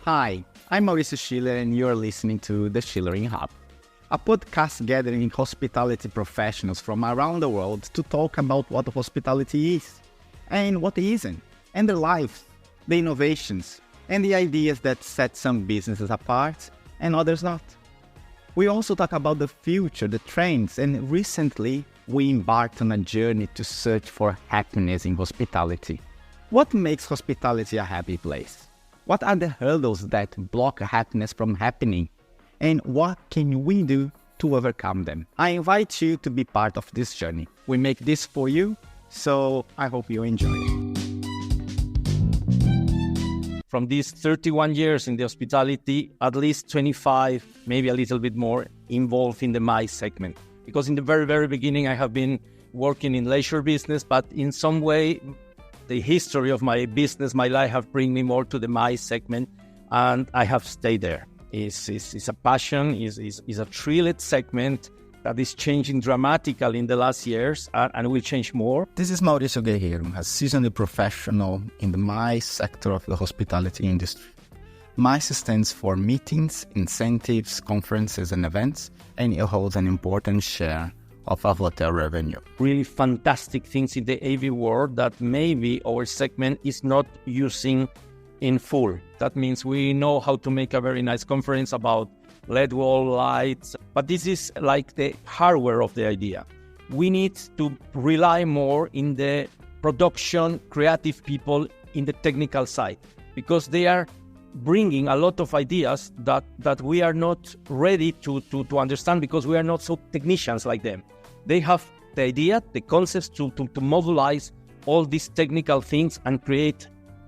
Hi, I'm Mauricio Guerrero and you're listening to the Schulering Hub, a podcast gathering hospitality professionals from around the world to talk about what hospitality is and what it isn't, and their lives, the innovations, and the ideas that set some businesses apart and others not. We also talk about the future, the trends, and recently we embarked on a journey to search for happiness in hospitality. What makes hospitality a happy place? What are the hurdles that block happiness from happening? And what can we do to overcome them? I invite you to be part of this journey. We make this for you, so I hope you enjoy it. From these 31 years in the hospitality, at least 25, maybe a little bit more, involved in the MICE segment. Because in the very, very beginning, I have been working in leisure business, but in some way, the history of my business, my life have bring me more to the MICE segment, and I have stayed there. It's a passion, is a thrilled segment that is changing dramatically in the last years and will change more. This is Mauricio Guerrero, a seasoned professional in the MICE sector of the hospitality industry. MICE stands for meetings, incentives, conferences, and events, and it holds an important share of our hotel revenue. Really fantastic things in the AV world that maybe our segment is not using in full. That means we know how to make a very nice conference about LED wall lights, but this is like the hardware of the idea. We need to rely more in the production, creative people in the technical side, because they are bringing a lot of ideas that we are not ready to understand, because we are not so technicians like them. They have the idea, the concepts to mobilize all these technical things and create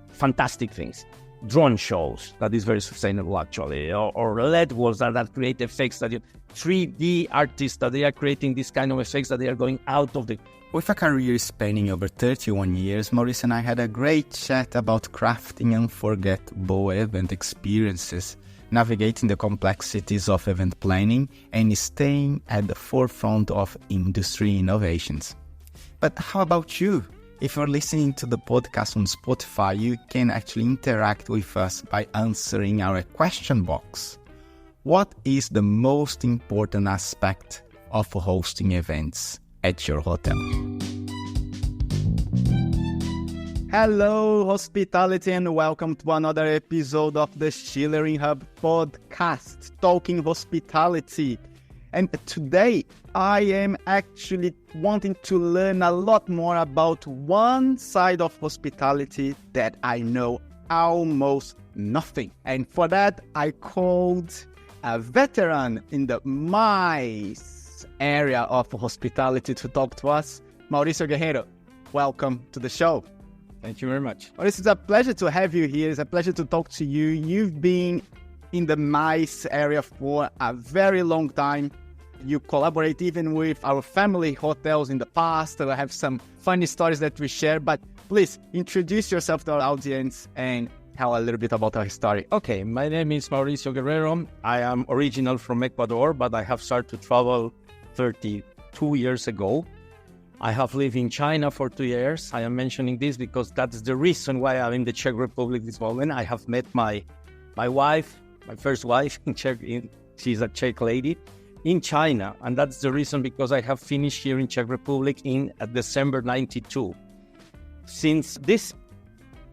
fantastic things. Drone shows, that is very sustainable actually, or LED walls that create effects, 3D artists that they are creating these kind of effects that they are going out of the... With a career spanning over 31 years, Mauricio and I had a great chat about crafting unforgettable event experiences, navigating the complexities of event planning, and staying at the forefront of industry innovations. But how about you? If you're listening to the podcast on Spotify, you can actually interact with us by answering our question box. What is the most important aspect of hosting events at your hotel? Hello, hospitality, and welcome to another episode of the Schulering Hub podcast, Talking Hospitality. And today, I am actually wanting to learn a lot more about one side of hospitality that I know almost nothing. And for that, I called a veteran in the MICE area of hospitality to talk to us, Mauricio Guerrero. Welcome to the show. Thank you very much. Mauricio, it's a pleasure to have you here. It's a pleasure to talk to you. You've been in the MICE area for a very long time. You collaborate even with our family hotels in the past. I have some funny stories that we share, but please introduce yourself to our audience and tell a little bit about our story. Okay, my name is Mauricio Guerrero. I am original from Ecuador, but I have started to travel 32 years ago. I have lived in China for 2 years. I am mentioning this because that's the reason why I'm in the Czech Republic this moment. I have met my wife, my first wife in Czech. She's a Czech lady in China, and that's the reason because I have finished here in Czech Republic in December 92. Since this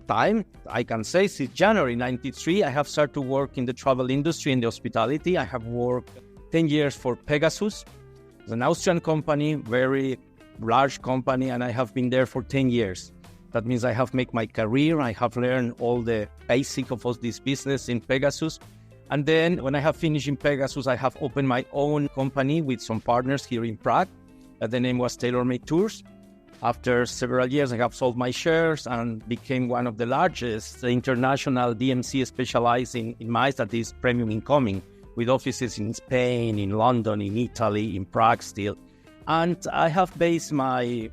time, I can say since January 93, I have started to work in the travel industry, in the hospitality. I have worked 10 years for Pegasus. It's an Austrian company, very large company, and I have been there for 10 years. That means I have made my career. I have learned all the basics of this business in Pegasus. And then when I have finished in Pegasus, I have opened my own company with some partners here in Prague. The name was Tailor Made Tours. After several years, I have sold my shares and became one of the largest international DMC specializing in MICE, that is premium incoming, with offices in Spain, in London, in Italy, in Prague still. And I have based my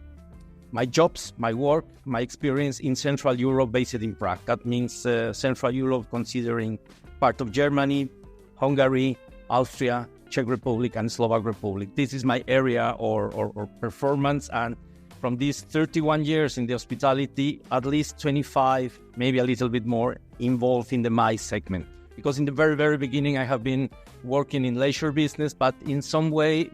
jobs, my work, my experience in Central Europe, based in Prague. That means Central Europe, considering part of Germany, Hungary, Austria, Czech Republic, and Slovak Republic. This is my area or performance, and from these 31 years in the hospitality, at least 25, maybe a little bit more, involved in the MICE segment. Because in the very, very beginning, I have been working in leisure business, but in some way,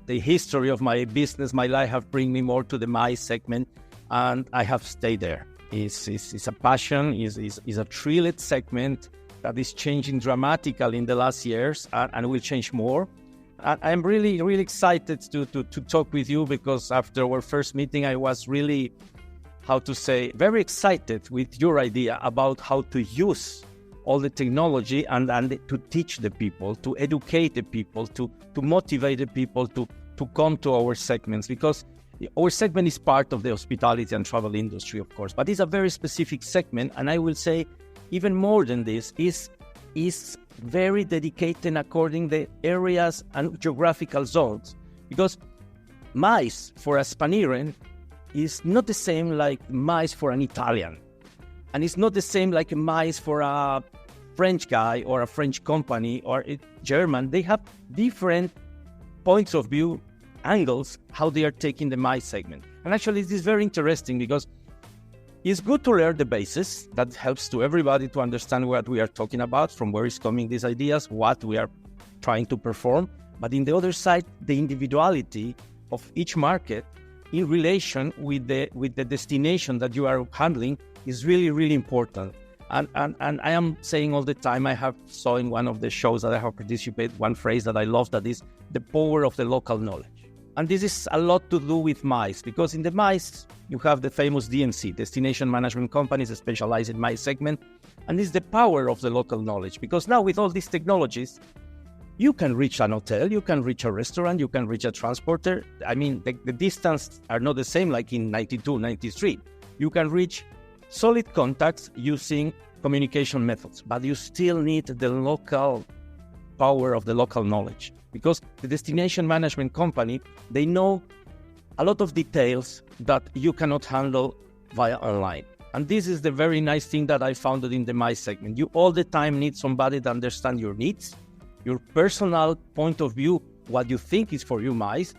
the history of my business, my life have bring me more to the MICE segment, and I have stayed there. It's a passion, is a thrilled segment that is changing dramatically in the last years and will change more. I'm really, really excited to talk with you, because after our first meeting, I was really, very excited with your idea about how to use all the technology and to teach the people, to educate the people, to motivate the people to come to our segments, because our segment is part of the hospitality and travel industry, of course, but it's a very specific segment, and I will say even more than this, is very dedicated according the areas and geographical zones, because MICE for a Spaniard is not the same like MICE for an Italian, and it's not the same like a MICE for a French guy or a French company or a German. They have different points of view, angles, how they are taking the MICE segment. And actually, this is very interesting, because it's good to learn the basis. That helps to everybody to understand what we are talking about, from where is coming these ideas, what we are trying to perform. But in the other side, the individuality of each market in relation with the destination that you are handling is really, really important. And I am saying all the time, I have saw in one of the shows that I have participated, one phrase that I love, that is the power of the local knowledge. And this is a lot to do with MICE, because in the MICE, you have the famous DMC, Destination Management Companies, specialized in MICE segment. And it's the power of the local knowledge, because now with all these technologies, you can reach an hotel, you can reach a restaurant, you can reach a transporter. I mean, the distance are not the same like in 92, 93. You can reach solid contacts using communication methods, but you still need the local power of the local knowledge, because the destination management company, they know a lot of details that you cannot handle via online. And this is the very nice thing that I found in the MICE segment. You all the time need somebody to understand your needs, your personal point of view, what you think is for you MICE.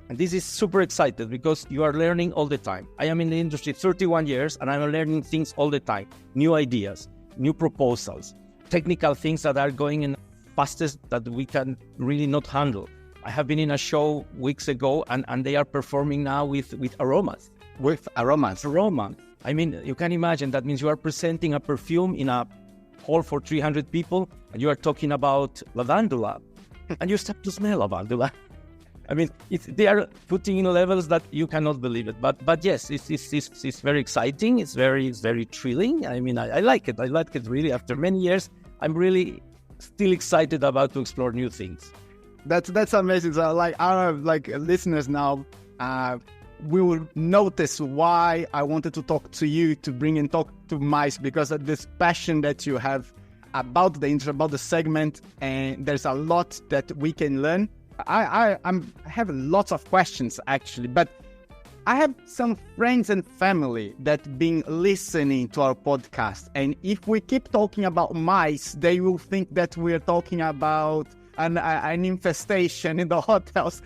And this is super excited, because you are learning all the time. I am in the industry 31 years, and I'm learning things all the time. New ideas, new proposals, technical things that are going in fastest that we can really not handle. I have been in a show weeks ago, and they are performing now with aromas. With aromas? Aroma. I mean, you can imagine, that means you are presenting a perfume in a hall for 300 people, and you are talking about lavandula, and you start to smell lavandula. I mean, they are putting in levels that you cannot believe it. But yes, it's very exciting. It's very thrilling. I mean, I like it. I like it really. After many years, I'm really still excited about to explore new things. That's amazing. So, like, our listeners now, we will notice why I wanted to talk to you, to bring and talk to MICE, because of this passion that you have about the industry, about the segment, and there's a lot that we can learn. I have lots of questions actually, but I have some friends and family that been listening to our podcast, and if we keep talking about MICE, they will think that we're talking about an infestation in the hotels.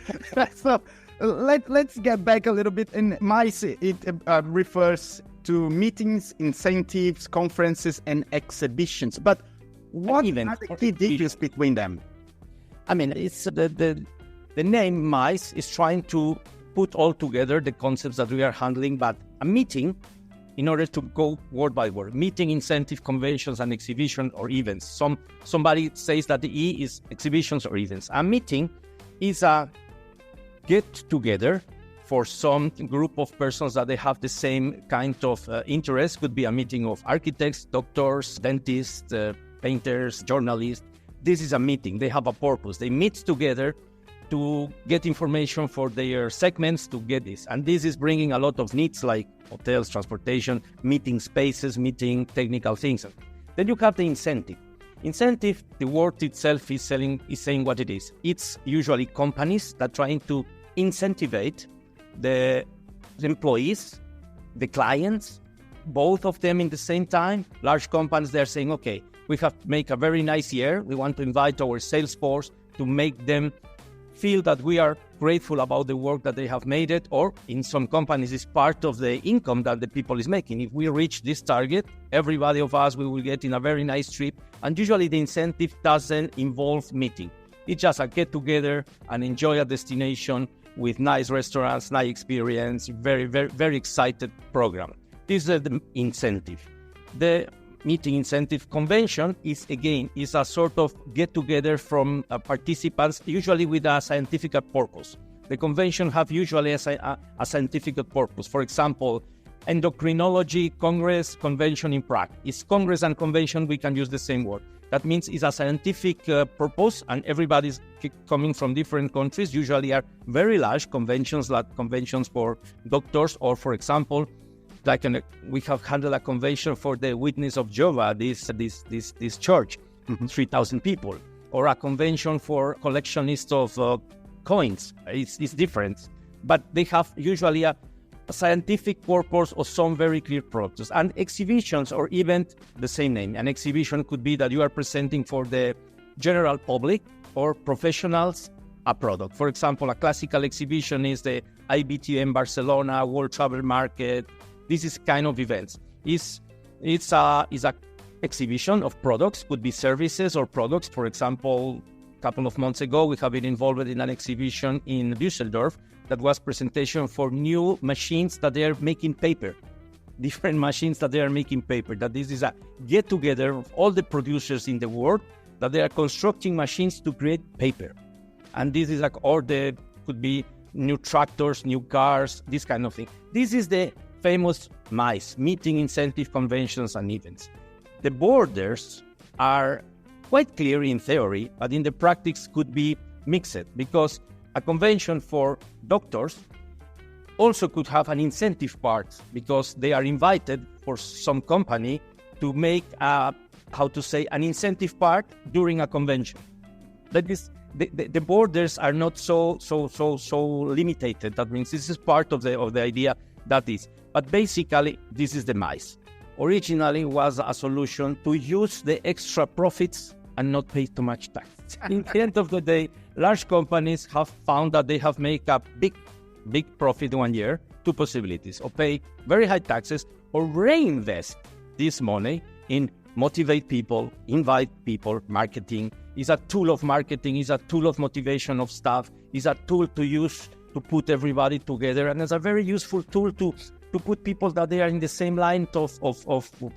So let's get back a little bit. In MICE, it refers to meetings, incentives, conferences, and exhibitions. But what are the key differences between them? I mean, it's the name MICE is trying to put all together the concepts that we are handling, but a meeting, in order to go word by word, meeting, incentive, conventions, and exhibition or events. Somebody says that the E is exhibitions or events. A meeting is a get-together for some group of persons that they have the same kind of interest. Could be a meeting of architects, doctors, dentists, painters, journalists. This is a meeting. They have a purpose. They meet together to get information for their segments, to get this. And this is bringing a lot of needs like hotels, transportation, meeting spaces, meeting technical things. Then you have the incentive. Incentive, the word itself is saying what it is. It's usually companies that trying to incentivize the employees, the clients, both of them in the same time. Large companies, they're saying, okay, we have to make a very nice year. We want to invite our sales force to make them feel that we are grateful about the work that they have made it, or in some companies it's part of the income that the people is making. If we reach this target, everybody of us, we will get in a very nice trip, and usually the incentive doesn't involve meeting. It's just a get together and enjoy a destination with nice restaurants, nice experience, very, very, very excited program. This is the incentive. The meeting incentive convention is a sort of get-together from participants, usually with a scientific purpose. The convention have usually a scientific purpose. For example, endocrinology Congress convention in Prague. It's Congress and convention, we can use the same word. That means it's a scientific purpose, and everybody's coming from different countries. Usually are very large conventions, like conventions for doctors, or for example, we have handled a convention for the Witness of Jehovah, this church, 3,000 people, or a convention for collectionists of coins. It's different, but they have usually a scientific purpose or some very clear purpose. And exhibitions or event, the same name. An exhibition could be that you are presenting for the general public or professionals a product. For example, a classical exhibition is the IBTM Barcelona World Travel Market. This is kind of events. It's a exhibition of products, could be services or products. For example, a couple of months ago, we have been involved in an exhibition in Düsseldorf that was presentation for new machines that they are making paper. Different machines that they are making paper. That this is a get-together of all the producers in the world that they are constructing machines to create paper. And this is could be new tractors, new cars, this kind of thing. This is the famous MICE, Meeting Incentive Conventions and Events. The borders are quite clear in theory, but in the practice could be mixed, because a convention for doctors also could have an incentive part, because they are invited for some company to make an incentive part during a convention. That is, the borders are not so limited. That means this is part of the idea that is. But basically, this is the MICE. Originally was a solution to use the extra profits and not pay too much tax. In the end of the day, large companies have found that they have made a big profit 1 year. Two possibilities: or pay very high taxes, or reinvest this money in motivate people, invite people. Marketing is a tool of marketing, is a tool of motivation of staff, is a tool to use to put everybody together, and it's a very useful tool to put people that they are in the same line of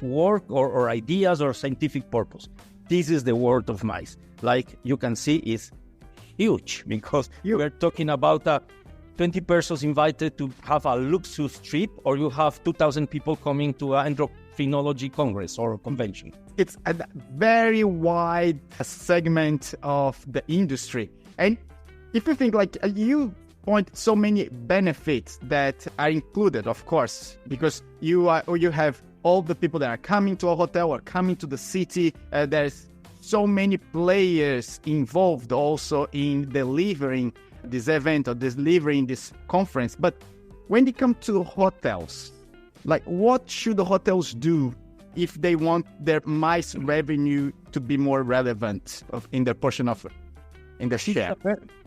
work or ideas or scientific purpose. This is the world of MICE. Like you can see, is huge, because you are talking about 20 persons invited to have a luxurious trip, or you have 2,000 people coming to an endocrinology congress or convention. It's a very wide segment of the industry. And if you think like you point so many benefits that are included, of course, because you have all the people that are coming to a hotel or coming to the city. There's so many players involved also in delivering this event or delivering this conference. But when it comes to hotels, like what should the hotels do if they want their MICE revenue to be more relevant in their portion of in their share?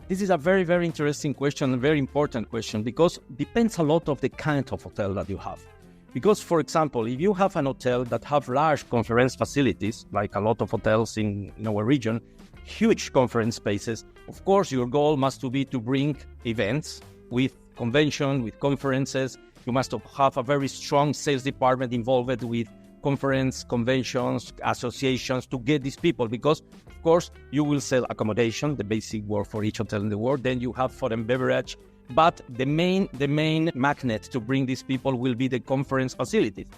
This is a very, very interesting question, a very important question, because it depends a lot of the kind of hotel that you have. Because, for example, if you have an hotel that have large conference facilities, like a lot of hotels in our region, huge conference spaces, of course, your goal must be to bring events with convention, with conferences. You must have a very strong sales department involved with conference, conventions, associations to get these people, because of course you will sell accommodation, the basic word for each hotel in the world. Then you have food and beverage, but the main magnet to bring these people will be the conference facilities.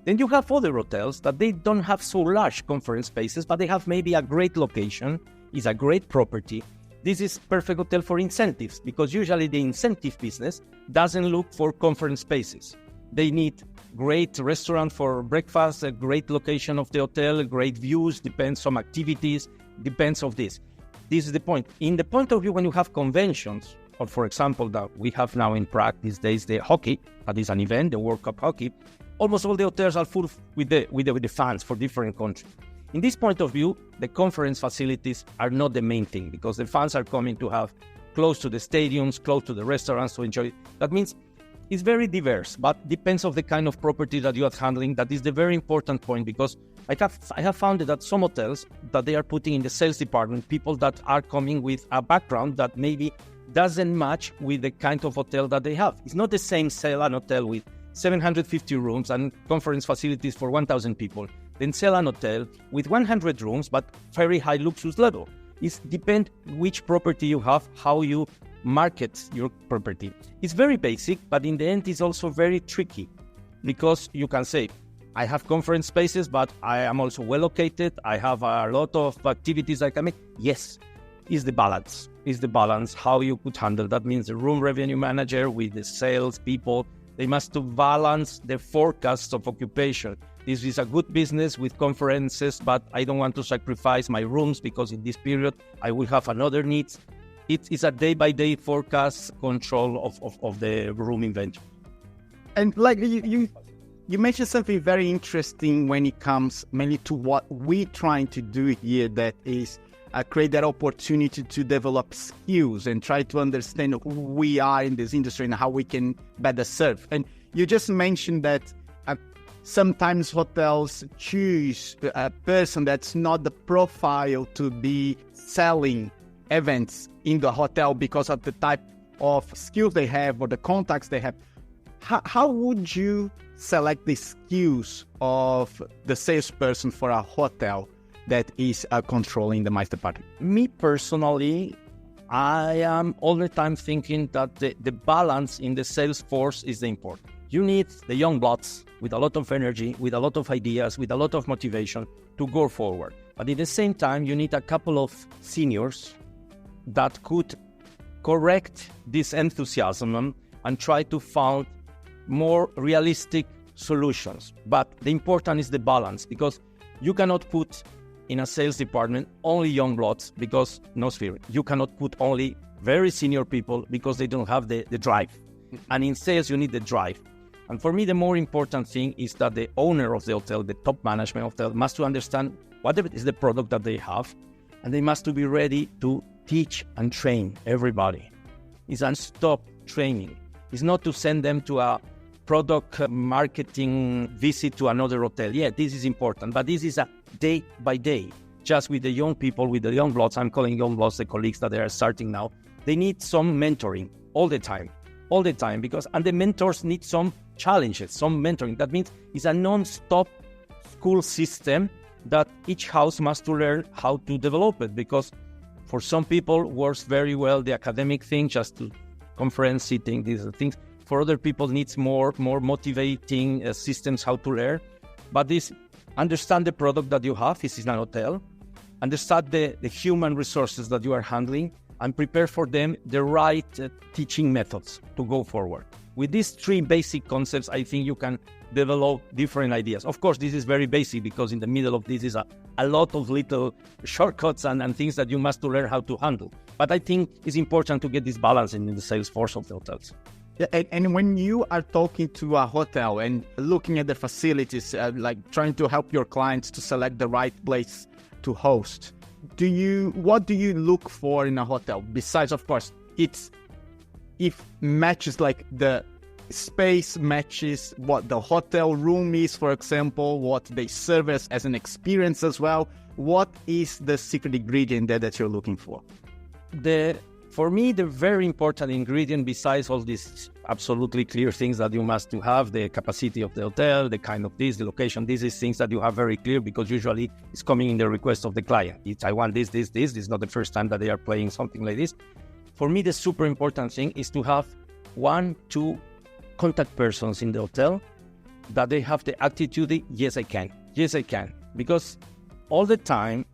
Then you have other hotels that they don't have so large conference spaces, but they have maybe a great location, is a great property. This is perfect hotel for incentives, because usually the incentive business doesn't look for conference spaces. They need great restaurant for breakfast, a great location of the hotel, great views, depends on activities, depends on this. This is the point. In the point of view when you have conventions, or for example, that we have now in Prague these days, the hockey, that is an event, the World Cup hockey, almost all the hotels are full with the fans for different countries. In this point of view, the conference facilities are not the main thing, because the fans are coming to have close to the stadiums, close to the restaurants to enjoy it. That means it's very diverse, but depends on the kind of property that you are handling. That is the very important point, because I have found that some hotels that they are putting in the sales department, people that are coming with a background that maybe doesn't match with the kind of hotel that they have. It's not the same sell an hotel with 750 rooms and conference facilities for 1,000 people, then sell an hotel with 100 rooms but very high luxury level. It depends which property you have, how you market your property. It's very basic, but in the end it's also very tricky, because you can say, I have conference spaces, but I am also well located. I have a lot of activities I can make. Yes, is the balance. Is the balance how you could handle. That means the room revenue manager with the sales people, they must to balance the forecasts of occupation. This is a good business with conferences, but I don't want to sacrifice my rooms because in this period I will have another needs. It is a day-by-day forecast control of the room inventory. And like you mentioned something very interesting when it comes mainly to what we're trying to do here, that is create that opportunity to develop skills and try to understand who we are in this industry and how we can better serve. And you just mentioned that sometimes hotels choose a person that's not the profile to be selling events in the hotel because of the type of skills they have or the contacts they have. How would you select the skills of the salesperson for a hotel that is controlling the MICE department? Me personally, I am all the time thinking that the balance in the sales force is the important. You need the young bloods with a lot of energy, with a lot of ideas, with a lot of motivation to go forward. But at the same time, you need a couple of seniors that could correct this enthusiasm and try to find more realistic solutions. But the important is the balance, because you cannot put in a sales department only young bloods, because no spirit. You cannot put only very senior people because they don't have the drive. And in sales, you need the drive. And for me, the more important thing is that the owner of the hotel, the top management of the hotel, must to understand what is the product that they have, and they must to be ready to teach and train everybody. It's non-stop training. It's not to send them to a product marketing visit to another hotel. Yeah, this is important, but this is a day by day. Just with the young people, with the young bloods, I'm calling young bloods the colleagues that they are starting now. They need some mentoring all the time, because, and the mentors need some challenges, some mentoring. That means it's a non-stop school system that each house must to learn how to develop it, because for some people works very well the academic thing, just to conference sitting, these are things. For other people needs more motivating systems how to learn. But this, understand the product that you have, this is an hotel, understand the human resources that you are handling, and prepare for them the right teaching methods to go forward. With these three basic concepts, I think you can develop different ideas. Of course, this is very basic, because in the middle of this is a lot of little shortcuts and things that you must to learn how to handle. But I think it's important to get this balance in the sales force of the hotels. Yeah, and when you are talking to a hotel and looking at the facilities, like trying to help your clients to select the right place to host, what do you look for in a hotel? Besides, of course, if matches, like the space matches what the hotel room is, for example, what they serve as an experience as well. What is the secret ingredient there that you're looking for? For me, the very important ingredient, besides all these absolutely clear things that you must to have, the capacity of the hotel, the kind of this, the location, these is things that you have very clear, because usually it's coming in the request of the client. I want this. This is not the first time that they are playing something like this. For me, the super important thing is to have 1-2 contact persons in the hotel that they have the attitude, yes, I can. Because all the time,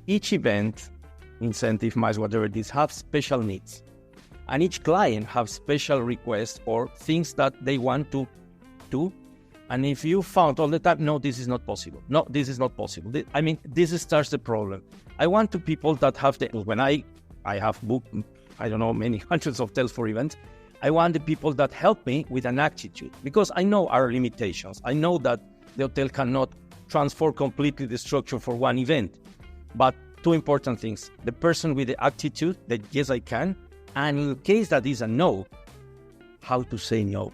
each event, incentive, mice, whatever it is, have special needs. And each client have special requests or things that they want to do. And if you found all the time, no, this is not possible. No, this is not possible. This starts the problem. I want to people that have when I have booked, I don't know, many hundreds of hotels for events, I want the people that help me with an attitude, because I know our limitations. I know that the hotel cannot transform completely the structure for one event. But two important things: the person with the attitude that yes, I can, And in case that is a no, how to say no.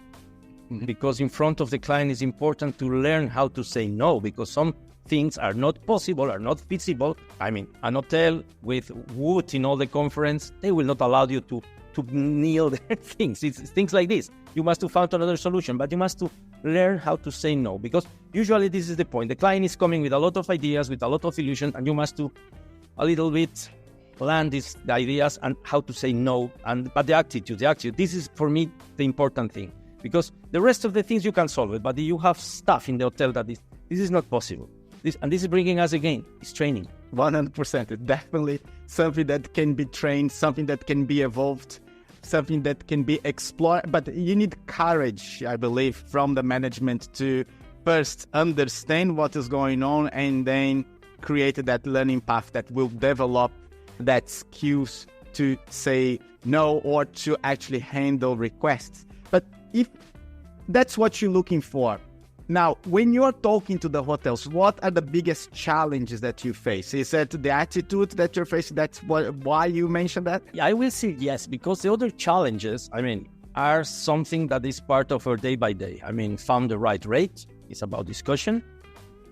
Because in front of the client, it's important to learn how to say no, because some things are not possible, are not feasible. I mean, an hotel with wood in all the conference, they will not allow you to kneel their things. It's things like this. You must to find another solution, but you must to learn how to say no, because usually this is the point. The client is coming with a lot of ideas, with a lot of illusions, and you must to a little bit land the ideas and how to say no. But the attitude, this is for me the important thing, because the rest of the things you can solve it, but you have stuff in the hotel that this is not possible. This is bringing us again, it's training. 100%. It's definitely something that can be trained, something that can be evolved, something that can be explored. But you need courage, I believe, from the management to first understand what is going on and then create that learning path that will develop that skills to say no or to actually handle requests. But if that's what you're looking for, now, when you're talking to the hotels, what are the biggest challenges that you face? Is it the attitude that you're facing? That's why you mentioned that? Yeah, I will say yes, because the other challenges, are something that is part of our day by day. Found the right rate, it's about discussion.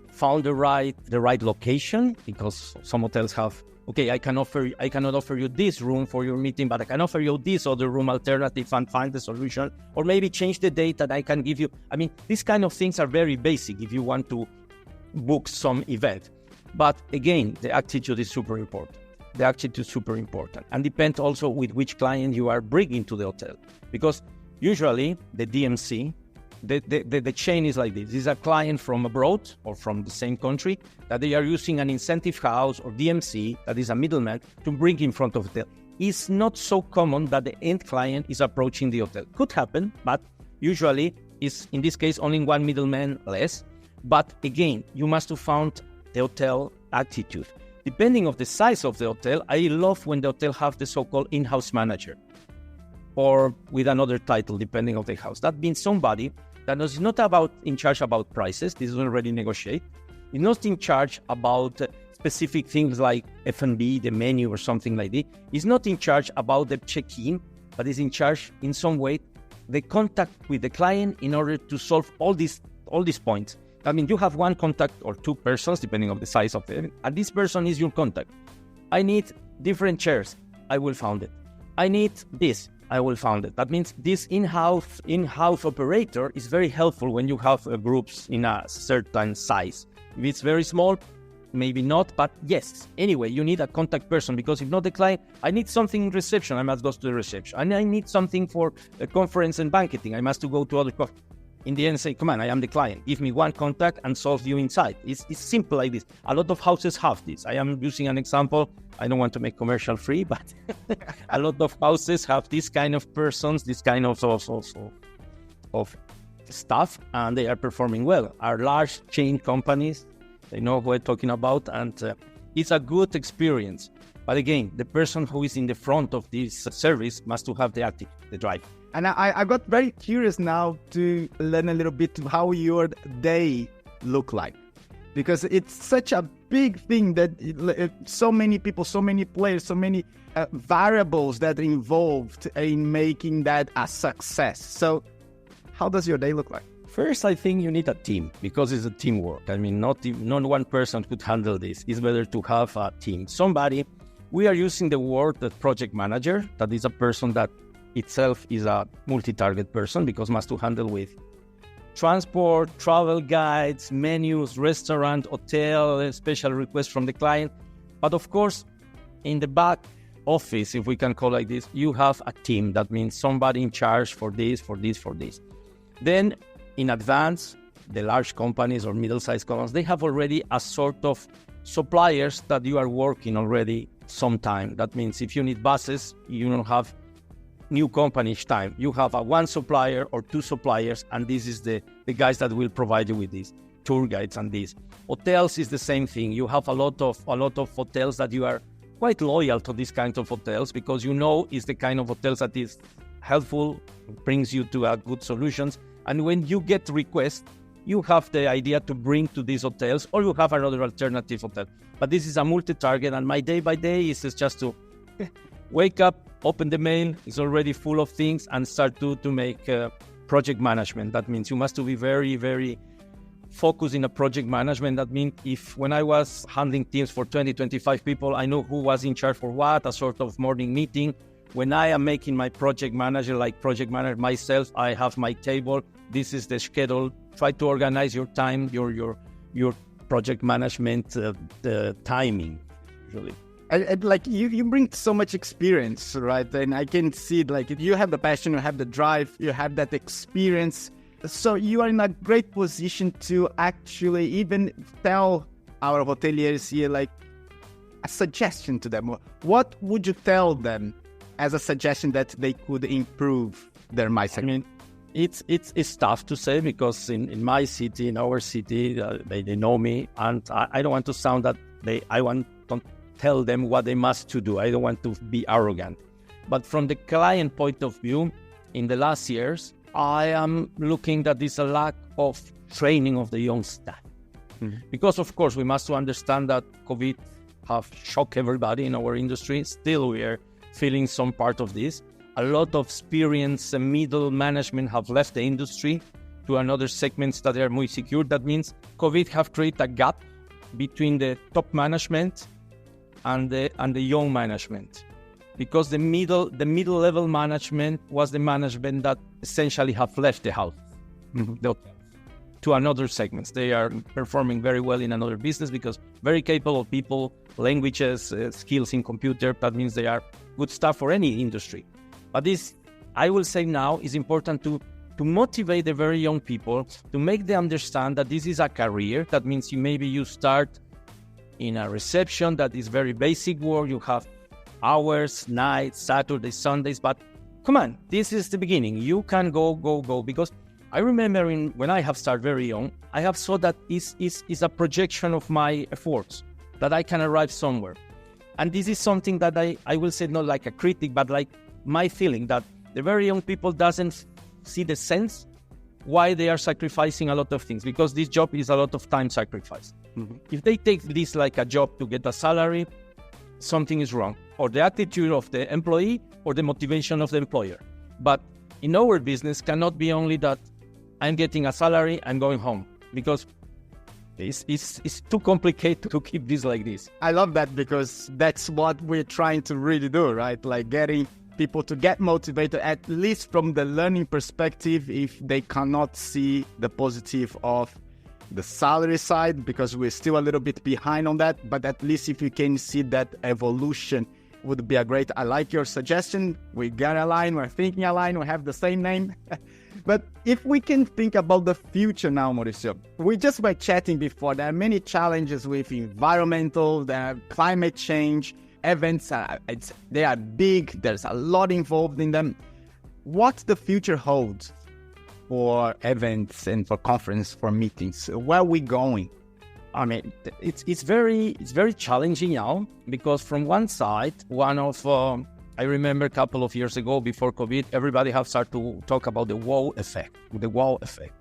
Found the right location, because some hotels have, okay, I cannot offer you this room for your meeting, but I can offer you this other room alternative and find the solution, or maybe change the date that I can give you. These kind of things are very basic if you want to book some event. But again, the attitude is super important. And depends also with which client you are bringing to the hotel. Because usually the DMC, the chain is like this. This is a client from abroad or from the same country that they are using an incentive house or DMC, that is a middleman, to bring in front of the hotel. It's not so common that the end client is approaching the hotel. Could happen, but usually is in this case only one middleman less. But again, you must have found the hotel attitude. Depending on the size of the hotel, I love when the hotel have the so-called in-house manager, or with another title, depending on the house. That means somebody that is not in charge about prices. This is already negotiate. It's not in charge about specific things like F&B, the menu or something like that. It's not in charge about the check-in, but is in charge in some way the contact with the client in order to solve all these points. You have one contact or two persons, depending on the size of the event, and this person is your contact. I need different chairs. I will find it. I need this. I will find it. That means this in-house operator is very helpful when you have groups in a certain size. If it's very small, maybe not, but yes. Anyway, you need a contact person, because if not the client, I need something in reception, I must go to the reception. And I need something for a conference and banqueting, I must go to other in the end say, come on, I am the client. Give me one contact and solve you inside. It's simple like this. A lot of houses have this. I am using an example. I don't want to make commercial free, but a lot of houses have this kind of persons, this kind of staff, and they are performing well. Our large chain companies, they know what I'm talking about, and it's a good experience. But again, the person who is in the front of this service must to have the attitude, the drive. And I got very curious now to learn a little bit how your day look like, because it's such a big thing that so many people, so many players, so many variables that are involved in making that a success. So how does your day look like? First, I think you need a team, because it's a teamwork. Not one person could handle this. It's better to have a team. We are using the word that project manager, that is a person that itself is a multi-target person, because must to handle with transport, travel guides, menus, restaurant, hotel, special requests from the client. But of course, in the back office, if we can call it like this, you have a team. That means somebody in charge for this. Then in advance, the large companies or middle-sized companies, they have already a sort of suppliers that you are working already sometime. That means if you need buses, you don't have new company each time. You have a one supplier or two suppliers, and this is the guys that will provide you with these tour guides and this. Hotels is the same thing. You have a lot of hotels that you are quite loyal to these kinds of hotels, because it's the kind of hotels that is helpful, brings you to good solutions. And when you get requests, you have the idea to bring to these hotels, or you have another alternative hotel. But this is a multi-target, and my day by day is just to wake up, open the mail, it's already full of things, and start to make project management. That means you must to be very, very focused in a project management. That means when I was handling teams for 20, 25 people, I know who was in charge for what, a sort of morning meeting. When I am making my project manager myself, I have my table. This is the schedule. Try to organize your time, your project management, the timing, usually. And like you bring so much experience, right? And I can see like you have the passion, you have the drive, you have that experience. So you are in a great position to actually even tell our hoteliers here, like a suggestion to them. What would you tell them as a suggestion that they could improve their mindset? I mean, it's tough to say because in my city, in our city, they know me, and I don't want to sound that don't tell them what they must to do. I don't want to be arrogant. But from the client point of view, in the last years, I am looking that there's a lack of training of the young staff. Mm-hmm. Because, of course, we must understand that COVID have shocked everybody in our industry. Still, we are feeling some part of this. A lot of experienced middle management have left the industry to another segments that are more secure. That means COVID have created a gap between the top management and the young management. Because the middle level management was the management that essentially have left the house, to another segments. They are performing very well in another business because very capable people, languages, skills in computer. That means they are good stuff for any industry. But this, I will say now, is important to motivate the very young people, to make them understand that this is a career. That means you start in a reception that is very basic work. You have hours, nights, Saturdays, Sundays, but come on, this is the beginning. You can go, because I remember when I have started very young, I have saw that is a projection of my efforts, that I can arrive somewhere. And this is something that I will say not like a critic, but like my feeling that the very young people doesn't see the sense why they are sacrificing a lot of things, because this job is a lot of time sacrifice. Mm-hmm. If they take this like a job to get a salary, something is wrong, or the attitude of the employee or the motivation of the employer. But in our business cannot be only that I'm getting a salary, I'm going home, because it's too complicated to keep this like this. I love that, because that's what we're trying to really do, right? Like getting people to get motivated, at least from the learning perspective, if they cannot see the positive of the salary side, because we're still a little bit behind on that. But at least if you can see that evolution, would be a great. I like your suggestion. We got a line, we're thinking a line, we have the same name. But if we can think about the future now, Mauricio, we just were chatting before. There are many challenges with environmental, climate change, events. They are big. There's a lot involved in them. What the future holds for events and for conference, for meetings? Where are we going? I mean, it's very challenging now, because from one side, I remember a couple of years ago before COVID, everybody have started to talk about the wow effect.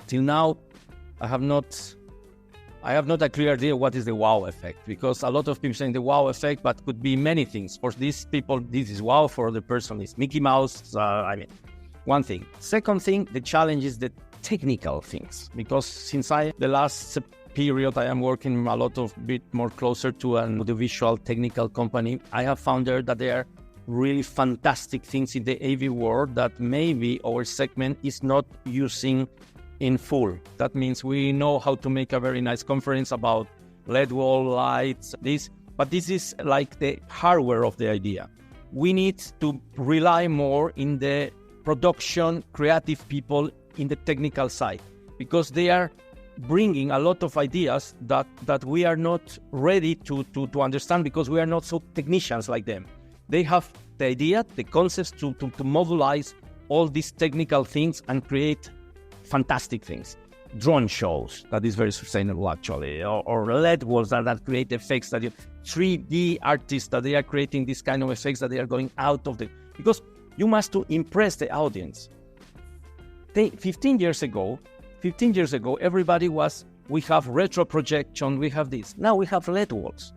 Till now, I have not a clear idea what is the wow effect, because a lot of people saying the wow effect, but could be many things. For these people, this is wow. For the person, it's Mickey Mouse. One thing. Second thing, the challenge is the technical things, because since the last period I am working a lot of bit more closer to an audiovisual technical company, I have found there that there are really fantastic things in the AV world that maybe our segment is not using in full. That means we know how to make a very nice conference about LED wall lights, but this is like the hardware of the idea. We need to rely more in the production, creative people in the technical side, because they are bringing a lot of ideas that we are not ready to understand, because we are not so technicians like them. They have the idea, the concepts to mobilize all these technical things and create fantastic things. Drone shows, that is very sustainable actually, or LED walls that create effects, that 3D artists that they are creating these kind of effects that they are going out of because you must to impress the audience. 15 years ago, everybody we have retro projection, we have this. Now we have LED walls.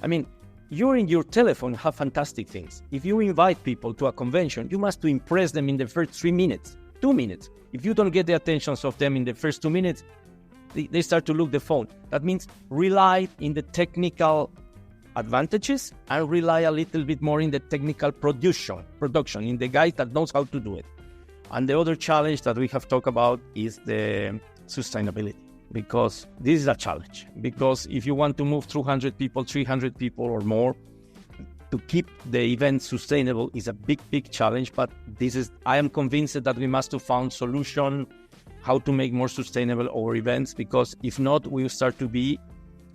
I mean, you're in your telephone, have fantastic things. If you invite people to a convention, you must to impress them in the first 3 minutes, 2 minutes. If you don't get the attentions of them in the first 2 minutes, they start to look the phone. That means rely in the technical advantages and rely a little bit more in the technical production, in the guy that knows how to do it. And the other challenge that we have talked about is the sustainability, because this is a challenge. Because if you want to move 200 people, 300 people or more, to keep the event sustainable is a big, big challenge. But I am convinced that we must find solution how to make more sustainable our events, because if not, we will start to be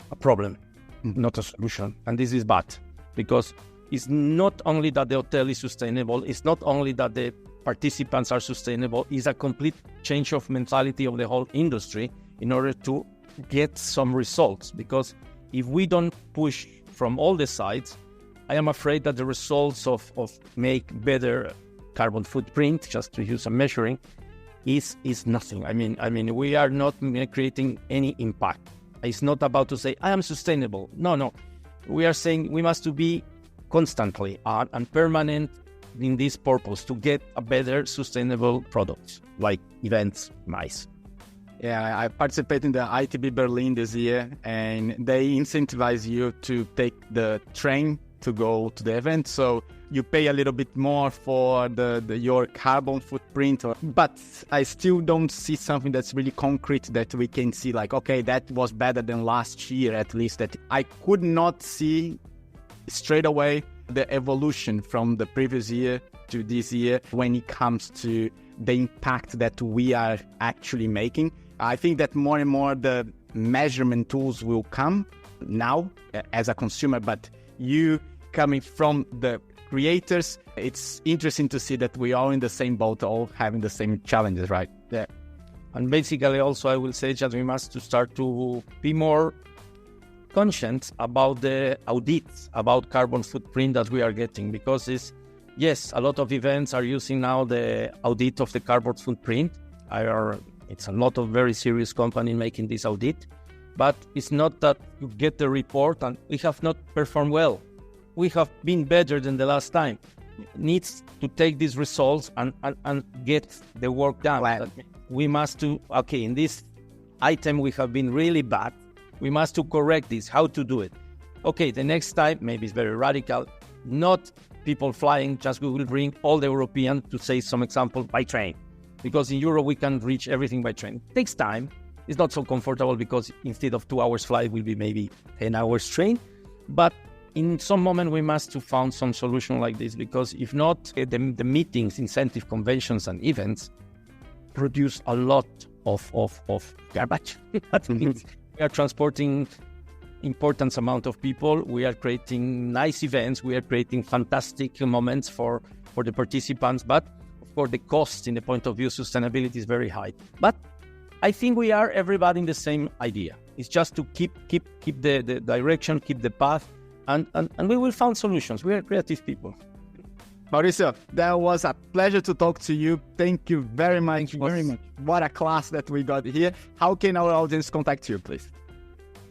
a problem, not a solution. And this is bad, because it's not only that the hotel is sustainable, it's not only that the participants are sustainable, it's a complete change of mentality of the whole industry in order to get some results. Because if we don't push from all the sides, I am afraid that the results of make better carbon footprint, just to use a measuring, is nothing. I mean, we are not creating any impact. It's not about to say, I am sustainable. No. We are saying we must to be constantly and permanent in this purpose to get a better sustainable products like events, MICE. Yeah, I participated in the ITB Berlin this year, and they incentivize you to take the train to go to the event. So you pay a little bit more for your carbon footprint, but I still don't see something that's really concrete that we can see like, okay, that was better than last year, at least. That I could not see straight away the evolution from the previous year to this year when it comes to the impact that we are actually making. I think that more and more the measurement tools will come now as a consumer, but you coming from the creators, it's interesting to see that we are in the same boat, all having the same challenges, right? Yeah. And basically also I will say that we must to start to be more conscious about the audits, about carbon footprint that we are getting, because yes, a lot of events are using now the audit of the carbon footprint. It's a lot of very serious companies making this audit, but it's not that you get the report and we have not performed well. We have been better than the last time. It needs to take these results and get the work done. Wow. We must in this item we have been really bad. We must to correct this, how to do it. Okay, the next time, maybe it's very radical, not people flying, just we will bring all the European, to say some example, by train. Because in Europe we can reach everything by train. It takes time. It's not so comfortable because instead of 2 hours flight, will be maybe 10 hours train. But in some moment we must to find some solution like this, because if not, the meetings, incentive conventions and events produce a lot of garbage. That means we are transporting important amount of people, we are creating nice events, we are creating fantastic moments for the participants, but of course the cost in the point of view sustainability is very high. But I think we are everybody in the same idea. It's just to keep the direction, keep the path, and we will find solutions. We are creative people. Mauricio, that was a pleasure to talk to you. Thank you very much. Thank you very much. What a class that we got here. How can our audience contact you, please?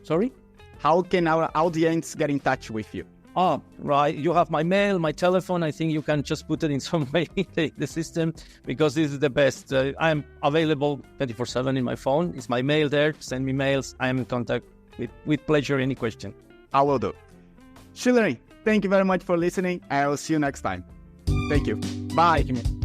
Sorry? How can our audience get in touch with you? Oh, right. You have my mail, my telephone. I think you can just put it in some way in the system, because this is the best. I'm available 24/7 in my phone. It's my mail there. Send me mails. I am in contact with pleasure. Any question. I will do. Schulering, thank you very much for listening. I will see you next time. Thank you. Bye. Thank you.